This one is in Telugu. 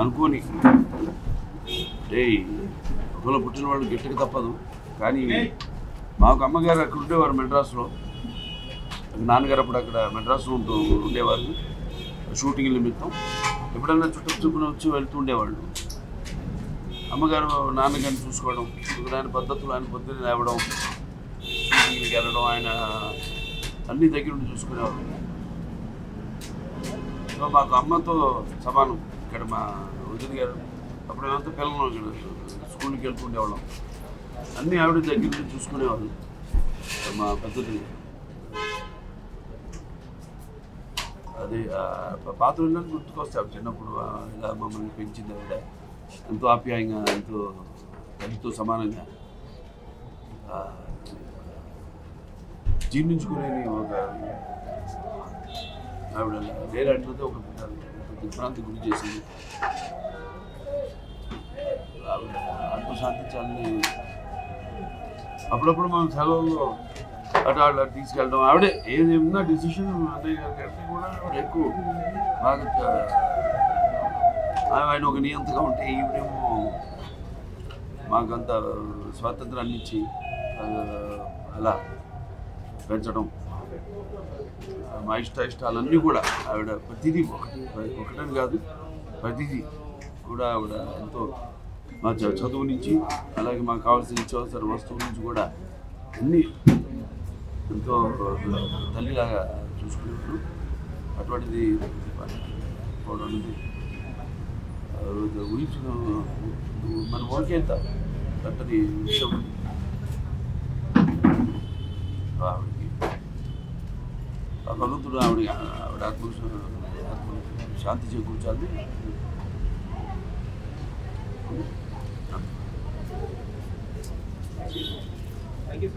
అనుకోని ఒకళ్ళు పుట్టిన వాళ్ళు గట్టికి తప్పదు. కానీ మాకు అమ్మగారు అక్కడ ఉండేవారు మెడ్రాస్లో, నాన్నగారు అప్పుడు అక్కడ మెడ్రాస్లో ఉండేవారు షూటింగ్ నిమిత్తం. ఎప్పుడన్నా చుట్టుపక్కల వచ్చి వెళ్తూ ఉండేవాళ్ళు. అమ్మగారు నాన్నగారిని చూసుకోవడం, ఆయన పద్ధతులు, ఆయన పొద్దున్న లేవడం, షూటింగ్కి వెళ్ళడం, ఆయన అన్ని దగ్గర ఉండి చూసుకునేవారు. సో మాకు అమ్మతో సమానం. ఇక్కడ మా వదిన గారు అప్పుడు మేమంతా పిల్లలు స్కూల్కి వెళ్తుండేవాళ్ళం. అన్నీ ఆవిడ దగ్గర నుంచి చూసుకునేవాళ్ళు. మా పెద్దది అది పాత్ర వెళ్ళడానికి గుర్తుకొస్తాం. చిన్నప్పుడు ఇలా మమ్మల్ని పెంచింది ఆవిడ, ఎంతో ఆప్యాయంగా, ఎంతో తల్లితో సమానంగా జీర్ణించుకునేది ఒక ఆవిడ వేలాడినది ఒక దిగ్భ్రాంతి గురి చేసింది. ఆవిడ ఆత్మశాంతించాలని అప్పుడప్పుడు మనం సెలవుల్లో అటు తీసుకెళ్ళడం. ఆవిడే ఏది ఉన్నా డిసిషన్ అన్నయ్య గారికి కూడా ఎక్కువ బాగా ఆయన ఒక నియంతగా ఉంటే ఈవిడేమో మాకంత స్వాతంత్రాన్ని ఇచ్చి అలా పెంచడం. మా ఇష్టాలన్నీ కూడా ఆవిడ ప్రతిదీ ఒకటని కాదు, ప్రతిదీ కూడా ఆవిడ ఎంతో మా చదువు నుంచి అలాగే మాకు కావాల్సిన నిత్యావసర వస్తువుల నుంచి కూడా అన్నీ ఎంతో తల్లిలాగా చూసుకునేవారు. అటువంటిది ఊహించిన మన ఓకేంత అంటది విషయం. ఆవిడకి ఆ భగవంతుడు ఆవిడ ఆత్మ శాంతి చేకూర్చాలి. Thank you.